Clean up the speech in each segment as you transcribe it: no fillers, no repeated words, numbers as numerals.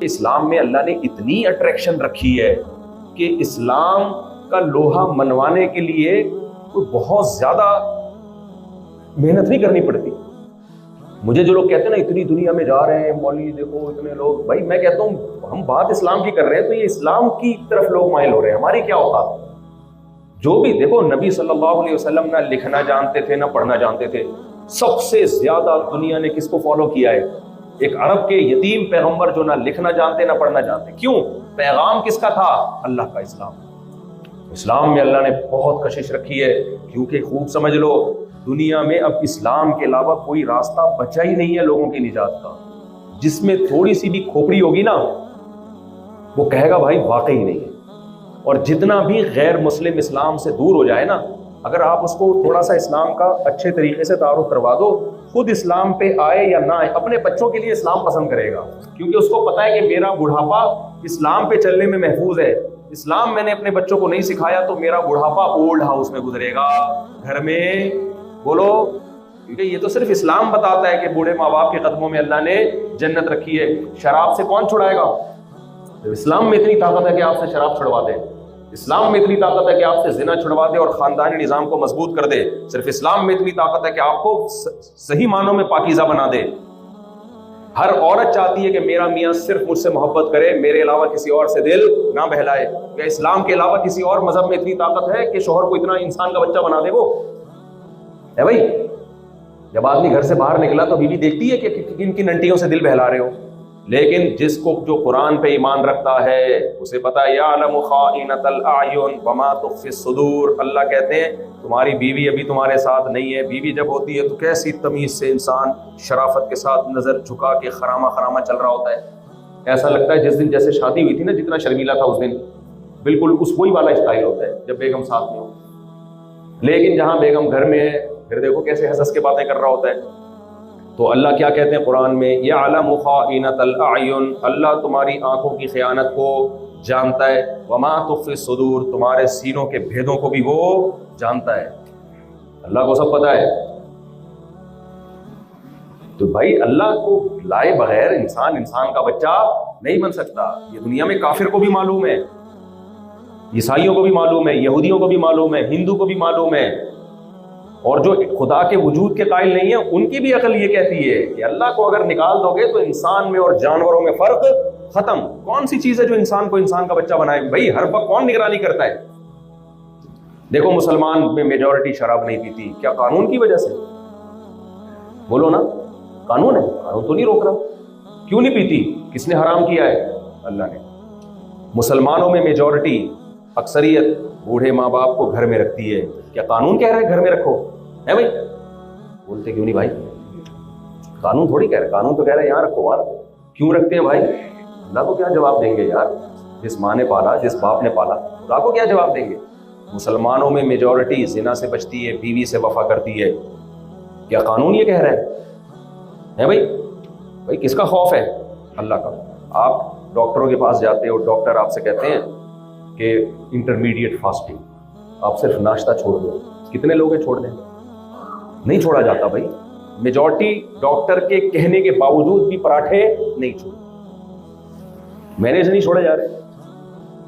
اسلام میں اللہ نے اتنی اٹریکشن رکھی ہے کہ اسلام کا لوہا منوانے کے لیے کوئی بہت زیادہ محنت نہیں کرنی پڑتی. مجھے جو لوگ کہتے ہیں نا اتنی دنیا میں جا رہے ہیں مولوی دیکھو اتنے لوگ، بھائی میں کہتا ہوں ہم بات اسلام کی کر رہے ہیں تو یہ اسلام کی طرف لوگ مائل ہو رہے ہیں، ہماری کیا اوقات. جو بھی دیکھو نبی صلی اللہ علیہ وسلم نہ لکھنا جانتے تھے نہ پڑھنا جانتے تھے. سب سے زیادہ دنیا نے کس کو فالو کیا ہے؟ ایک عرب کے یتیم پیغمبر جو نہ لکھنا جانتے نہ پڑھنا جانتے. کیوں؟ پیغام کس کا تھا؟ اللہ کا. اسلام میں اللہ نے بہت کشش رکھی ہے، کیونکہ خوب سمجھ لو دنیا میں اب اسلام کے علاوہ کوئی راستہ بچا ہی نہیں ہے لوگوں کی نجات کا. جس میں تھوڑی سی بھی کھوپڑی ہوگی نا وہ کہے گا بھائی واقعی نہیں ہے. اور جتنا بھی غیر مسلم اسلام سے دور ہو جائے نا، اگر آپ اس کو تھوڑا سا اسلام کا اچھے طریقے سے تعارف کروا دو، خود اسلام پہ آئے یا نہ آئے اپنے بچوں کے لیے اسلام پسند کرے گا، کیونکہ اس کو پتا ہے کہ میرا بڑھاپا اسلام پہ چلنے میں محفوظ ہے. اسلام میں نے اپنے بچوں کو نہیں سکھایا تو میرا بڑھاپا اولڈ ہاؤس میں گزرے گا، گھر میں. بولو، کیونکہ یہ تو صرف اسلام بتاتا ہے کہ بوڑھے ماں باپ کے قدموں میں اللہ نے جنت رکھی ہے. شراب سے کون چھڑائے گا؟ اسلام میں اتنی طاقت ہے کہ آپ سے شراب چھڑوا دے. اسلام میں اتنی طاقت ہے کہ آپ سے زنا چھڑوا دے اور خاندانی نظام کو مضبوط کر دے. صرف اسلام میں اتنی طاقت ہے کہ آپ کو صحیح معنوں میں پاکیزہ بنا دے. ہر عورت چاہتی ہے کہ میرا میاں صرف مجھ سے محبت کرے، میرے علاوہ کسی اور سے دل نہ بہلائے. کیا اسلام کے علاوہ کسی اور مذہب میں اتنی طاقت ہے کہ شوہر کو اتنا انسان کا بچہ بنا دے؟ وہ ہے بھائی. جب آدمی گھر سے باہر نکلا تو بیوی دیکھتی ہے کہ کن کن انٹیوں سے دل بہلا رہے ہو. لیکن جس کو جو قرآن پہ ایمان رکھتا ہے اسے پتا ہے یعلم خائنۃ الاعین وما تخفی الصدور. اللہ کہتے ہیں تمہاری بیوی ابھی تمہارے ساتھ نہیں ہے. بیوی جب ہوتی ہے تو کیسی تمیز سے انسان شرافت کے ساتھ نظر جھکا کے خرامہ چل رہا ہوتا ہے. ایسا لگتا ہے جس دن جیسے شادی ہوئی تھی نا، جتنا شرمیلا تھا اس دن، بالکل اس وہی والا اسٹائل ہوتا ہے جب بیگم ساتھ میں ہو. لیکن جہاں بیگم گھر میں ہے پھر دیکھو کیسے ہنس کے باتیں کر رہا ہوتا ہے. تو اللہ کیا کہتے ہیں قرآن میں؟ یعلم خائنۃ الاعین، اللہ تمہاری آنکھوں کی خیانت کو جانتا ہے. وما تخفی الصدور، تمہارے سینوں کے بھیدوں کو بھی وہ جانتا ہے. اللہ کو سب پتا ہے. تو بھائی اللہ کو لائے بغیر انسان کا بچہ نہیں بن سکتا. یہ دنیا میں کافر کو بھی معلوم ہے، عیسائیوں کو بھی معلوم ہے، یہودیوں کو بھی معلوم ہے، ہندو کو بھی معلوم ہے. اور جو خدا کے وجود کے قائل نہیں ہیں ان کی بھی عقل یہ کہتی ہے کہ اللہ کو اگر نکال دو گے تو انسان میں اور جانوروں میں فرق ختم. کون سی چیز ہے جو انسان کو انسان کا بچہ بنائے؟ بھائی ہر وقت کون نگرانی کرتا ہے؟ دیکھو مسلمان میں میجورٹی شراب نہیں پیتی، کیا قانون کی وجہ سے؟ بولو نا، قانون ہے، قانون تو نہیں روک رہا. کیوں نہیں پیتی؟ کس نے حرام کیا ہے؟ اللہ نے. مسلمانوں میں میجورٹی اکثریت بوڑھے ماں باپ کو گھر میں رکھتی ہے، کیا قانون کہہ رہا ہے گھر میں رکھو؟ ہے بھائی؟ بولتے کیوں نہیں بھائی؟ قانون تھوڑی کہہ رہا ہے، قانون تو کہہ رہا ہے یہاں رکھو وہاں رکھو. کیوں رکھتے ہیں بھائی؟ اللہ کو کیا جواب دیں گے یار؟ جس ماں نے پالا، جس باپ نے پالا، خدا کو کیا جواب دیں گے؟ مسلمانوں میں میجورٹی زنا سے بچتی ہے، بیوی سے وفا کرتی ہے، کیا قانون یہ کہہ رہا ہے بھائی؟ بھائی کس کا خوف ہے؟ اللہ کا. آپ ڈاکٹروں کے پاس جاتے ہو، ڈاکٹر آپ سے کہتے ہیں کہ انٹرمیڈیٹ فاسٹنگ، آپ صرف ناشتہ چھوڑ دو. کتنے لوگ ہیں چھوڑ دیں؟ نہیں چھوڑا جاتا بھائی. میجورٹی ڈاکٹر کے کہنے کے باوجود بھی پراٹھے نہیں چھوڑے، مینیج نہیں چھوڑے جا رہے.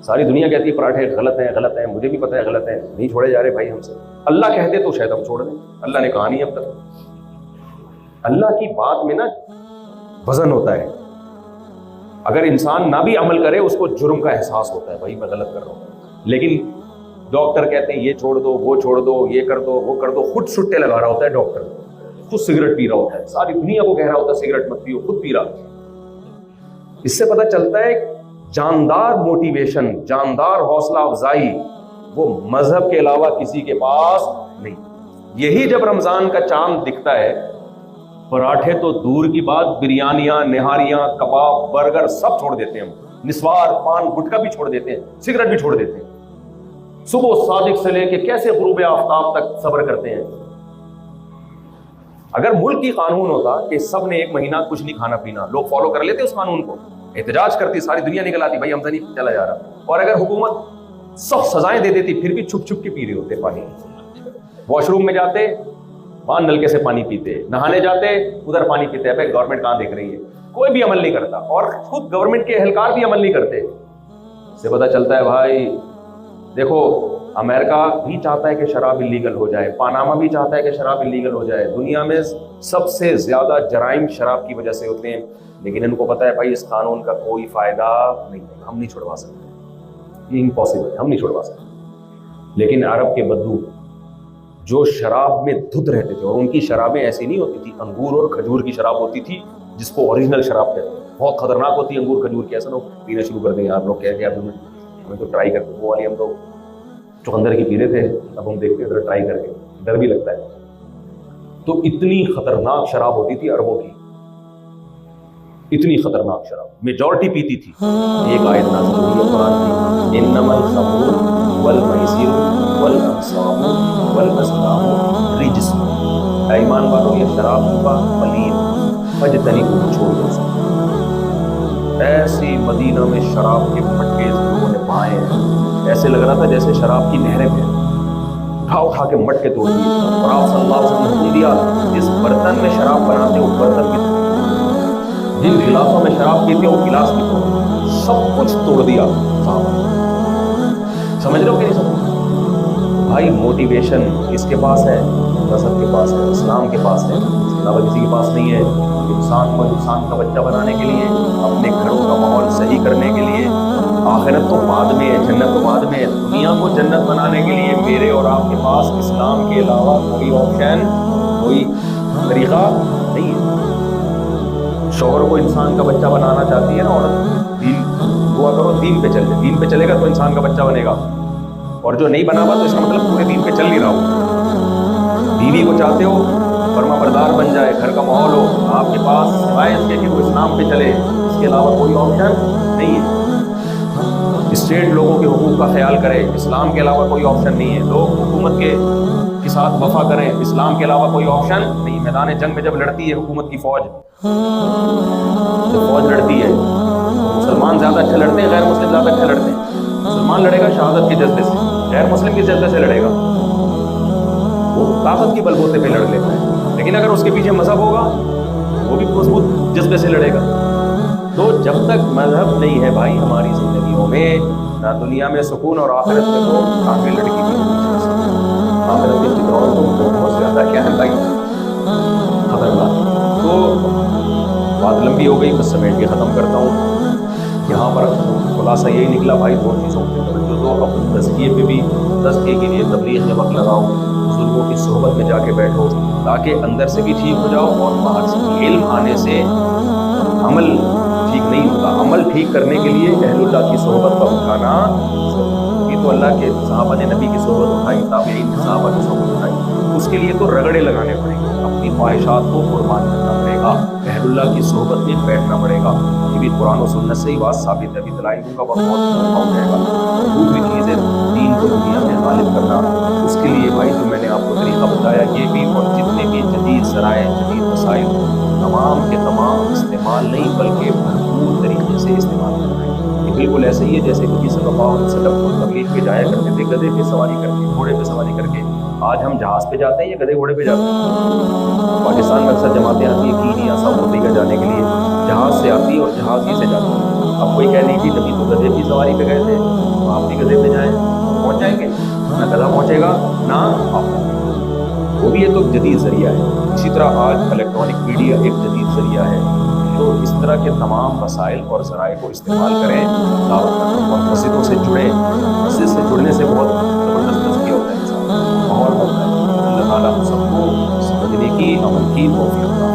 ساری دنیا کہتی ہے پراٹھے غلط ہیں، مجھے بھی پتہ ہے غلط ہیں، نہیں چھوڑے جا رہے بھائی ہم سے. اللہ کہتے تو شاید ہم چھوڑ دیں. اللہ نے کہا نہیں اب تک. اللہ کی بات میں نا وزن ہوتا ہے. اگر انسان نہ بھی عمل کرے اس کو جرم کا احساس ہوتا ہے، بھائی میں غلط کر رہا ہوں. لیکن ڈاکٹر کہتے ہیں یہ چھوڑ دو، وہ چھوڑ دو، یہ کر دو، وہ کر دو. خود سٹے لگا رہا ہوتا ہے ڈاکٹر، خود سگریٹ پی رہا ہوتا ہے، ساری دنیا کو کہہ رہا ہوتا ہے سگریٹ مت پیو، خود پی رہا. اس سے پتہ چلتا ہے جاندار موٹیویشن، جاندار حوصلہ افزائی وہ مذہب کے علاوہ کسی کے پاس نہیں. یہی جب رمضان کا چاند دکھتا ہے، پراٹھے تو دور کی بات، بریانیاں، نہاریاں، کباب، برگر سب چھوڑ دیتے ہیں ہم. نسوار، پان، گٹکا بھی چھوڑ دیتے ہیں، سگریٹ بھی چھوڑ دیتے ہیں. صبح صادق سے لے کے کیسے غروب آفتاب تک صبر کرتے ہیں. اگر ملک کی قانون ہوتا کہ سب نے ایک مہینہ کچھ نہیں کھانا پینا، لوگ فالو کر لیتے اس قانون کو، احتجاج کرتی، ساری دنیا نکل آتی بھائی حمزہ نہیں چلا جا رہا. اور اگر حکومت سب سزائیں دے دیتی پھر بھی چھپ چھپ کے پی رہے ہوتے پانی. واش روم میں جاتے وہاں نلکے سے پانی پیتے، نہانے جاتے ادھر پانی پیتے. بھائی گورنمنٹ کہاں دیکھ رہی ہے؟ کوئی بھی عمل نہیں کرتا, اور خود گورنمنٹ کے اہلکار بھی عمل نہیں کرتے. اس سے پتہ چلتا ہے بھائی دیکھو امریکہ بھی چاہتا ہے کہ شراب اللیگل ہو جائے, پاناما بھی چاہتا ہے کہ شراب اللیگل ہو جائے. دنیا میں سب سے زیادہ جرائم شراب کی وجہ سے ہوتے ہیں, لیکن ان کو پتہ ہے بھائی اس قانون کا کوئی فائدہ نہیں ہے, ہم نہیں چھڑوا سکتے, یہ امپاسبل ہے, ہم نہیں چھڑوا سکتے. لیکن عرب کے بدو جو شراب میں دھت رہتے تھے, اور ان کی شرابیں ایسی نہیں ہوتی تھی, انگور اور کھجور کی شراب ہوتی تھی جس کو اوریجنل شراب کہتے ہیں, بہت خطرناک ہوتی ہے انگور کھجور کی. ایسا لوگ پینا شروع کر دیں, آپ لوگ کہہ کے ہمیں تو ٹرائی کرتے, وہ والی ہم تو چقندر کی پی رہے تھے, اب ہم دیکھتے ہیں ٹرائی کر کے ڈر بھی لگتا ہے. تو اتنی خطرناک شراب ہوتی تھی عربوں کی, اتنی خطرناک شراب میجورٹی پیتی تھی. ایک آیت نازل ہوئی ہے قرآن کی, انما الخمر والمیسر والانصاب والازلام رجس, اے ایمان والو یہ شراب کا پلید فاجتنبوہ چھوڑ دو. ایسی مدینہ میں شراب کے مٹکے لوگوں نے پائے ہیں, ایسے لگ رہا تھا جیسے شراب کی نہریں میں اٹھا اٹھا کے مٹکے توڑ دیے. اور آپ صلی اللہ علیہ وسلم نے حکم دیا جس برتن میں شراب بناتے وہ برتن کی توڑ, جن گلاسوں میں شراب پیتے وہ گلاس کی توڑ, سب کچھ توڑ دیا. سمجھ رہے ہو کہ نہیں سمجھ بھائی؟ موٹیویشن کس کے پاس ہے؟ مذہب کے پاس ہے, اسلام کے پاس ہے, اس کے علاوہ کسی کے پاس نہیں ہے. انسان کو انسان کا بچہ بنانے کے لیے, اپنے گھروں کا ماحول صحیح کرنے کے لیے, آخرت تو بعد میں ہے, جنت تو بعد میں ہے, دنیا کو جنت بنانے کے لیے میرے اور آپ کے پاس اسلام کے علاوہ کوئی آپشن, کوئی طریقہ نہیں ہے. شوہر کو انسان کا بچہ بنانا چاہتی ہے نا عورت, دین دعا کرو دین پہ چل جائے, دین پہ چلے گا تو انسان کا بچہ بنے گا, اور جو نہیں بنا ہوا تو اس کا مطلب پورے دین پہ چل نہیں رہا ہو. بیوی کو چاہتے ہو فرما بردار بن جائے, گھر کا ماحول ہو آپ کے پاس, سوائے اس کے کہ وہ اسلام پہ چلے, اس کے علاوہ کوئی آپشن نہیں ہے. اسٹیٹ لوگوں کے حقوق کا خیال کرے, اسلام کے علاوہ کوئی آپشن نہیں ہے. لوگ حکومت کے ساتھ وفا کریں, اسلام کے علاوہ کوئی آپشن نہیں. میدان جنگ میں جب لڑتی ہے حکومت کی فوج, جب فوج لڑتی ہے تو مسلمان زیادہ اچھا لڑتے ہیں, غیر مسلم زیادہ اچھا لڑتے ہیں. مسلمان لڑے گا شہادت کے جذبے سے, غیر مسلم کے جذبے سے لڑے گا, وہ طاقت کی بلبوتے پہ لڑ لیتا ہے. لیکن اگر اس کے پیچھے مذہب ہوگا وہ بھی مضبوط جذبے سے لڑے گا. تو جب تک مذہب نہیں ہے بھائی ہماری زندگیوں میں, نہ دنیا میں سکون, اور آخرت میں تو کافی لڑکی بھی آخرت کے فکروں تو بہت زیادہ کیا ہے بھائی خطرناک. تو بات لمبی ہو گئی, بس سمیٹ کے ختم کرتا ہوں. یہاں پر خلاصہ یہی نکلا بھائی, دو چیزوں پہ توجہ دو, اپنے تزکیے پہ بھی, تزکیے کے لیے تبلیغ میں وقت لگاؤ, بزرگوں کی صحبت میں جا کے بیٹھو تاکہ اندر سے بھی ٹھیک ہو جاؤ, اور باہر سے علم آنے سے عمل ٹھیک نہیں ہوتا. عمل ٹھیک کرنے کے لیے اہل اللہ کی صحبت کا اٹھانا, یہ تو اللہ کے صحابہ نے نبی کی صحبت اٹھائی, تابعین نے صحابہ کی صحبت اٹھائی, اس کے لیے تو رگڑے لگانے پڑیں گے, اپنی خواہشات کو قربان کرنا پڑے گا, اہل اللہ کی صحبت میں بیٹھنا پڑے گا. یہ بھی قرآن و سنت سے ہی بات ثابت ہے, ابھی دلائل کا وقت بہت ہو جائے گا. دوسری چیز ہے دین کو دنیا میں غالب کرنا, اس کے لیے بھائی جو میں نے آپ کو طریقہ بتایا یہ بھی, اور جتنے بھی جدید ذرائع, جدید وسائل, تمام کے تمام استعمال نہیں بلکہ بھرپور طریقے سے استعمال کرنا ہے. یہ بالکل ایسے ہی ہے جیسے نبی صلی اللہ علیہ وسلم تبلیغ پہ جایا کرتے تھے گدھے پہ سواری کر کے, گھوڑے پہ سواری کر کے. آج ہم جہاز پہ جاتے ہیں یا گدھے گھوڑے پہ جاتے ہیں؟ پاکستان میں اکثر جماعتیں آتی ہیں کینیا ساؤتھ افریقہ جانے کے لیے, جہاز سے آتی ہے اور جہاز ہی سے جاتی ہے. اب کوئی کہہ نہیں کہ نبی تو گدھے کی سواری پہ گئے تھے, تو آپ بھی گدھے پہ جائیں, پہنچ جائیں گے, نہ گدھا پہنچے گا نہ آپ. وہ بھی ایک تو جدید ذریعہ ہے. اسی طرح آج الیکٹرانک میڈیا ایک جدید ذریعہ ہے. تو اس طرح کے تمام وسائل اور ذرائع کو استعمال کریں, دعوت کریں, اور مسجدوں سے جڑیں. مسجد سے جڑنے سے بہت زبردست تزکیہ ہوتا ہے, انسان ماحول ہوتا ہے. اللہ تعالیٰ ہم سب کو سمجھنے کی, عمل کی توفیق عطا فرمائے.